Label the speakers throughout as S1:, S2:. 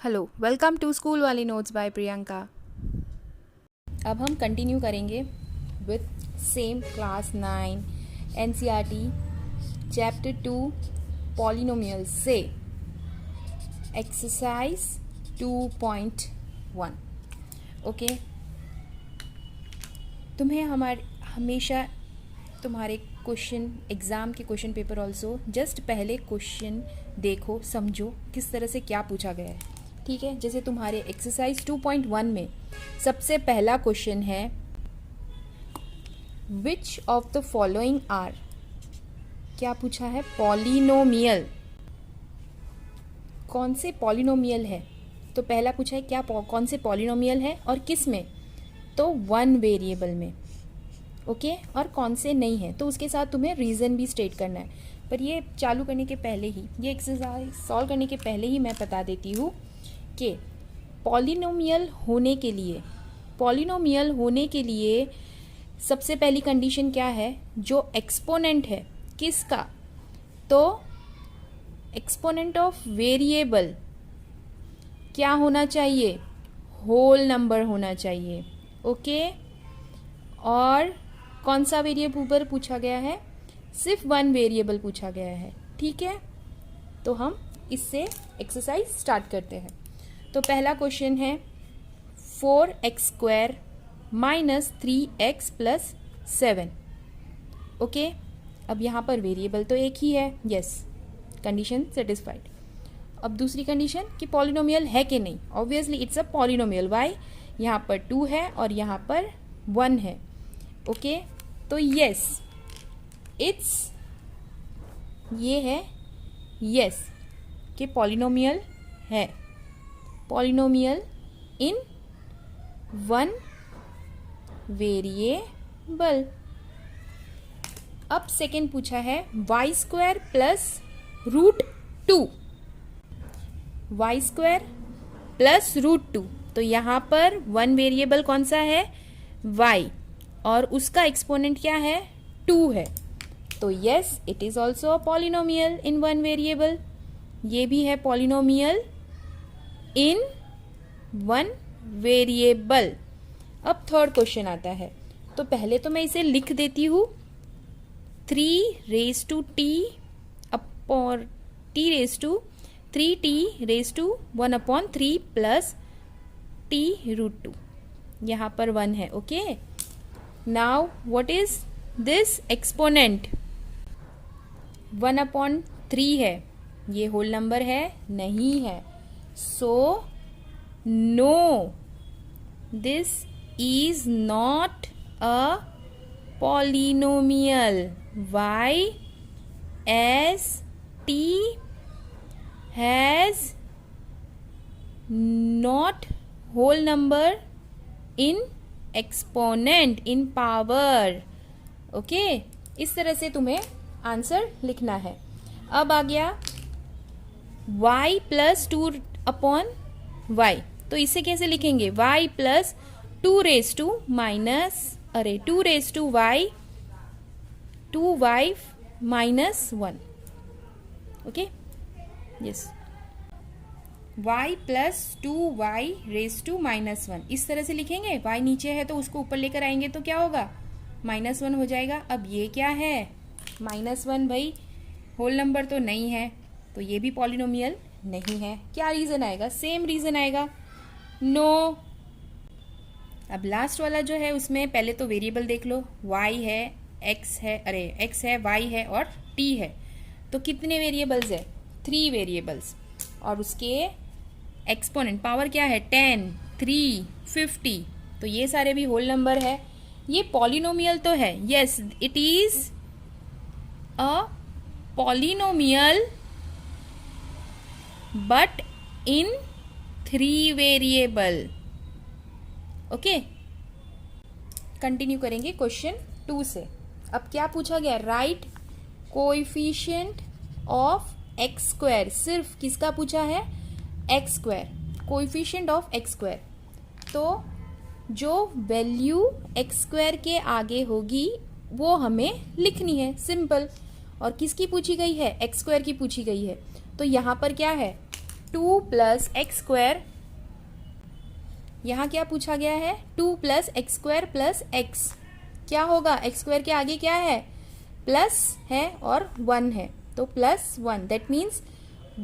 S1: Hello, welcome to school वाली notes bye Priyanka. अब हम कंटिन्यू करेंगे with same class 9 NCERT chapter 2 polynomials से एक्सरसाइज 2.1। ओके, तुम्हें हमेशा तुम्हारे क्वेश्चन एग्ज़ाम के क्वेश्चन पेपर ऑल्सो जस्ट पहले क्वेश्चन देखो, समझो किस तरह से क्या पूछा गया है। ठीक है, जैसे तुम्हारे एक्सरसाइज 2.1 में सबसे पहला क्वेश्चन है which of the following are, क्या पूछा है, पॉलिनोमियल, कौन से पॉलिनोमियल है। तो पहला पूछा है क्या कौन से पॉलिनोमियल है और किस में, तो वन वेरिएबल में। ओके, और कौन से नहीं है, तो उसके साथ तुम्हें रीज़न भी स्टेट करना है। पर ये चालू करने के पहले ही, ये एक्सरसाइज सॉल्व करने के पहले ही मैं बता देती हूँ कि पॉलिनोमियल होने के लिए सबसे पहली कंडीशन क्या है, जो एक्सपोनेंट है किसका, तो एक्सपोनेंट ऑफ वेरिएबल क्या होना चाहिए, होल नंबर होना चाहिए। ओके, और कौन सा वेरिएबल पूछा गया है, सिर्फ वन वेरिएबल पूछा गया है। ठीक है, तो हम इससे एक्सरसाइज स्टार्ट करते हैं। तो पहला क्वेश्चन है 4x² minus 3x plus 7। Okay, अब यहाँ पर वेरिएबल तो एक ही है, यस, कंडीशन सेटिस्फाइड। अब दूसरी कंडीशन कि पॉलिनोमियल है कि नहीं, obviously it's a polynomial. Why, यहाँ पर 2 है और यहाँ पर 1 है। ओके, तो यस इट्स, ये है यस कि पॉलिनोमियल है, पॉलिनोमियल इन वन वेरिएबल। अब सेकेंड पूछा है y² प्लस √2, y² प्लस √2। तो यहाँ पर वन वेरिएबल कौन सा है, y, और उसका एक्सपोनेंट क्या है, 2 है। तो yes it is also a polynomial in one variable, ये भी है पॉलिनोमियल इन वन वेरिएबल। अब थर्ड क्वेश्चन आता है, तो पहले तो मैं इसे लिख देती हूँ 3t upon t⁻3t⁻1/3 plus t√2, यहाँ पर 1 है। Okay, now what is this exponent, 1/3 है, ये होल नंबर है, नहीं है। So no, this is not a polynomial. Why, as it has not whole number in exponent in power. Okay, इस तरह से तुम्हें आंसर लिखना है। अब आ गया y प्लस 2/y, तो इसे कैसे लिखेंगे, y plus 2y minus 1। Okay, yes, y plus 2y minus 1, इस तरह से लिखेंगे। y नीचे है तो उसको ऊपर लेकर आएंगे तो क्या होगा, -1 हो जाएगा। अब ये क्या है, -1, भाई होल नंबर तो नहीं है, तो ये भी पॉलिनोमियल नहीं है। क्या रीज़न आएगा, सेम रीज़न आएगा, नो। अब लास्ट वाला जो है उसमें पहले तो वेरिएबल देख लो, y है, x है, x है, y है और t है। तो कितने वेरिएबल्स है, 3 वेरिएबल्स, और उसके एक्सपोनेंट पावर क्या है, 10, 3, 50, तो ये सारे भी होल नंबर है। ये पॉलिनोमियल तो है, yes it is a polynomial but in 3 variable. Okay, continue करेंगे क्वेश्चन 2 से। अब क्या पूछा गया, राइट कोएफिशिएंट ऑफ x², सिर्फ किसका पूछा है, x², कोएफिशिएंट ऑफ x²। तो जो वैल्यू x² के आगे होगी वो हमें लिखनी है, सिंपल। और किसकी पूछी गई है, x² की पूछी गई है। तो यहाँ पर क्या है, 2 प्लस एक्स स्क्वायर, यहाँ क्या पूछा गया है, 2 plus x square plus x, क्या होगा, एक्स स्क्वायर के आगे क्या है, प्लस है और 1 है, तो प्लस 1, दैट मीन्स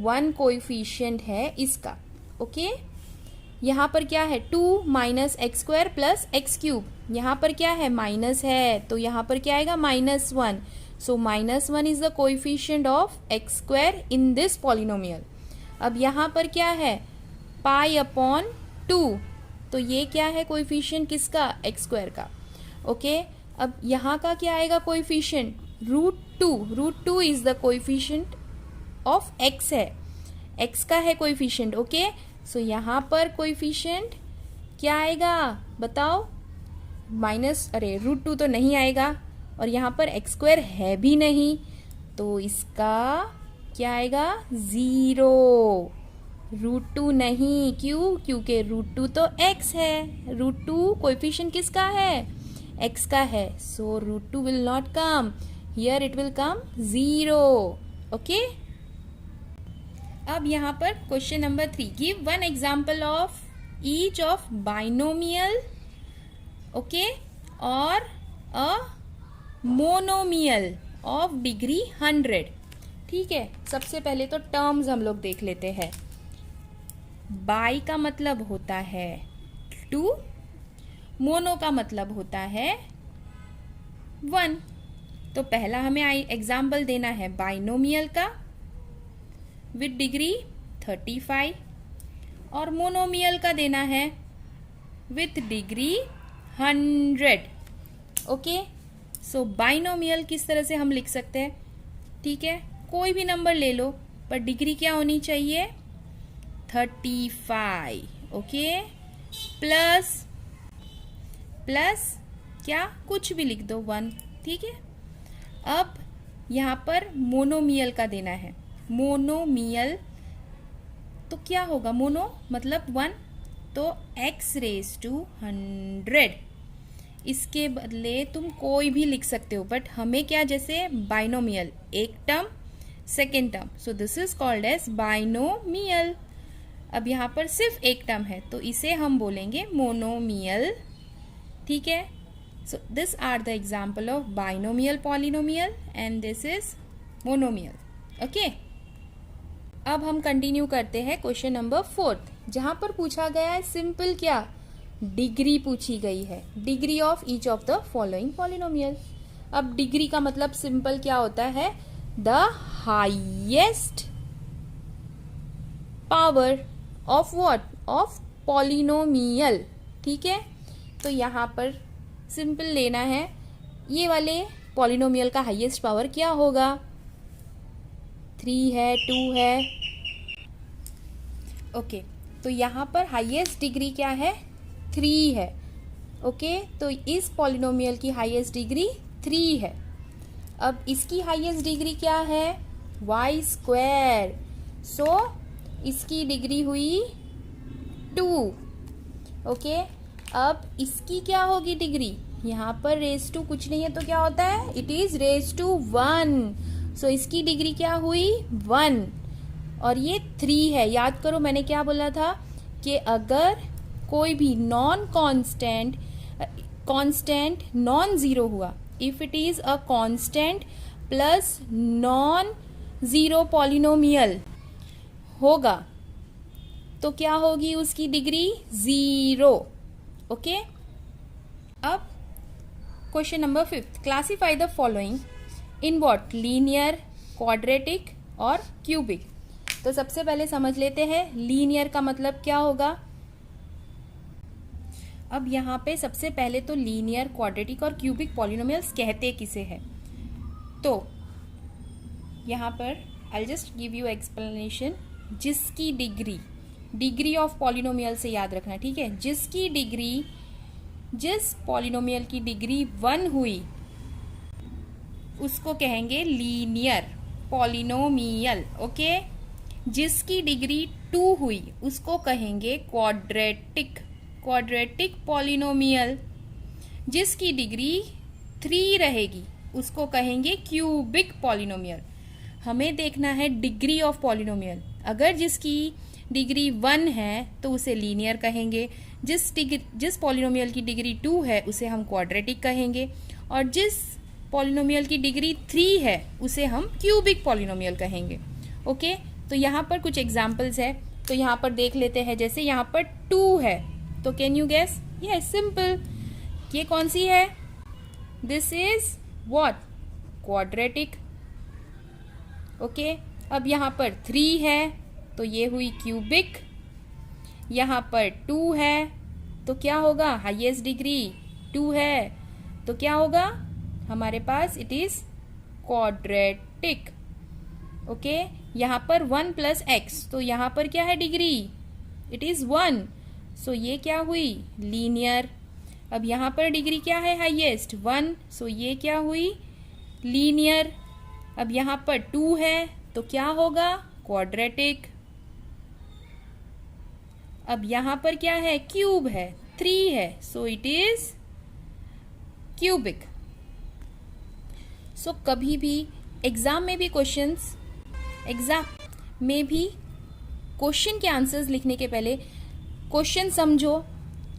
S1: 1 कोएफिशिएंट है इसका। ओके, यहाँ पर क्या है, 2 minus x square plus x cube, यहाँ पर क्या है, माइनस है, तो यहाँ पर क्या आएगा, -1, सो -1 is the coefficient of x square in this polynomial. अब यहाँ पर क्या है, पाई अपॉन 2, तो ये क्या है कोएफिशिएंट किसका, एक्स स्क्वायर का। ओके, अब यहाँ का क्या आएगा coefficient, √2 is the coefficient of x है, एक्स का है कोएफिशिएंट। ओके, सो यहाँ पर कोएफिशिएंट क्या आएगा बताओ, √2 तो नहीं आएगा, और यहाँ पर एक्स स्क्वायर है भी नहीं, तो इसका क्या आएगा, 0, √2 नहीं, क्यों, क्योंकि √2 तो x है, √2 कोएफिशिएंट किसका है, x का है, सो √2 will not come here, it will come 0। Okay, अब यहाँ पर question number 3, give 1 example of each of binomial, okay, और अ मोनोमियल ऑफ डिग्री 100। ठीक है, सबसे पहले तो टर्म्स हम लोग देख लेते हैं। बाई का मतलब होता है 2, मोनो का मतलब होता है 1। तो पहला हमें एग्जाम्पल देना है बाइनोमियल का विद डिग्री 35, और मोनोमियल का देना है with degree 100। Okay, so binomial किस तरह से हम लिख सकते हैं, ठीक है, कोई भी नंबर ले लो, पर डिग्री क्या होनी चाहिए, 35। ओके, प्लस क्या, कुछ भी लिख दो, 1। ठीक है, अब यहाँ पर मोनोमियल का देना है, मोनोमियल तो क्या होगा, मोनो मतलब 1, तो x⁻100, इसके बदले तुम कोई भी लिख सकते हो, बट हमें क्या, जैसे बाइनोमियल, एक term second term, so this is called as binomial. अब यहाँ पर सिर्फ एक टर्म है, तो इसे हम बोलेंगे मोनोमियल। ठीक है, so this are the example of binomial polynomial and this is monomial. Okay, अब हम कंटिन्यू करते हैं क्वेश्चन नंबर 4, जहां पर पूछा गया है सिंपल क्या, डिग्री पूछी गई है, degree of each of the following polynomial. अब डिग्री का मतलब सिंपल क्या होता है, the highest power of what, of polynomial. ठीक है, तो यहाँ पर सिंपल लेना है, ये वाले पॉलिनोमियल का हाईएस्ट पावर क्या होगा, 3 है, 2 है। ओके, तो यहाँ पर हाईएस्ट डिग्री क्या है, 3 है। ओके, तो इस पॉलिनोमियल की हाईएस्ट डिग्री 3 है। अब इसकी हाईएस्ट डिग्री क्या है, y², सो इसकी डिग्री हुई 2। ओके, अब इसकी क्या होगी डिग्री, यहाँ पर रेज़ टू कुछ नहीं है, तो क्या होता है, इट इज raised to 1, सो इसकी डिग्री क्या हुई, 1, और ये 3 है। याद करो मैंने क्या बोला था कि अगर कोई भी नॉन कांस्टेंट नॉन जीरो हुआ, if it is a constant plus non zero polynomial होगा, तो क्या होगी उसकी डिग्री, 0। ओके, अब question number 5, classify the following in what, linear, quadratic और क्यूबिक। तो सबसे पहले समझ लेते हैं लीनियर का मतलब क्या होगा। अब यहाँ पे सबसे पहले तो लीनियर, क्वाड्रेटिक और क्यूबिक पॉलिनोमियल्स कहते किसे हैं, तो यहाँ पर I just give you explanation. जिसकी डिग्री ऑफ पॉलिनोमियल से याद रखना, ठीक है, जिसकी डिग्री, जिस पॉलिनोमियल की डिग्री 1 हुई उसको कहेंगे लीनियर पॉलिनोमियल। ओके, जिसकी डिग्री 2 हुई उसको कहेंगे क्वाड्रेटिक पॉलिनोमियल। जिसकी डिग्री 3 रहेगी उसको कहेंगे क्यूबिक पॉलिनोमियल। हमें देखना है डिग्री ऑफ पॉलिनोमियल। अगर जिसकी डिग्री 1 है तो उसे लीनियर कहेंगे, जिस पॉलिनोमियल की डिग्री 2 है उसे हम क्वाड्रेटिक कहेंगे, और जिस पॉलिनोमियल की डिग्री 3 है उसे हम क्यूबिक पॉलिनोमियल कहेंगे। ओके, तो यहाँ पर कुछ एग्जाम्पल्स है, तो यहाँ पर देख लेते हैं। जैसे यहाँ पर 2 है तो can you guess? Yes, simple. ये कौन सी है? This is what? Quadratic. Okay, अब यहाँ पर 3 है तो ये हुई क्यूबिक। यहाँ पर 2 है तो क्या होगा? हाईएस्ट डिग्री 2 है तो क्या होगा हमारे पास? It is quadratic. ओके, यहाँ पर 1 प्लस एक्स, तो यहाँ पर क्या है डिग्री? इट इज 1, सो ये क्या हुई? लीनियर। अब यहाँ पर डिग्री क्या है? हाईएस्ट 1, सो ये क्या हुई? लीनियर। अब यहाँ पर 2 है तो क्या होगा? क्वाड्रेटिक। अब यहाँ पर क्या है? क्यूब है, 3 है, सो इट इज क्यूबिक। सो कभी भी एग्जाम में भी क्वेश्चन के आंसर्स लिखने के पहले क्वेश्चन समझो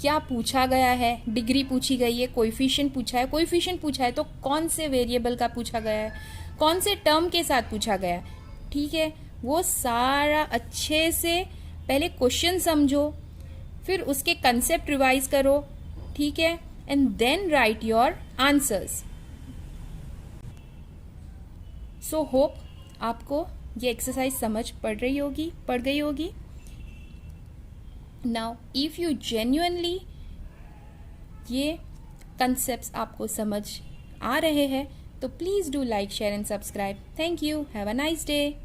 S1: क्या पूछा गया है। डिग्री पूछी गई है, कोएफिशिएंट पूछा है तो कौन से वेरिएबल का पूछा गया है, कौन से टर्म के साथ पूछा गया है, ठीक है। वो सारा अच्छे से पहले क्वेश्चन समझो, फिर उसके कंसेप्ट रिवाइज करो, ठीक है, and then write your answers. So hope आपको ये एक्सरसाइज समझ पड़ गई होगी। नाउ इफ यू जेन्युइनली ये कंसेप्ट्स आपको समझ आ रहे हैं तो please do like, share and subscribe. Thank you, have a nice day.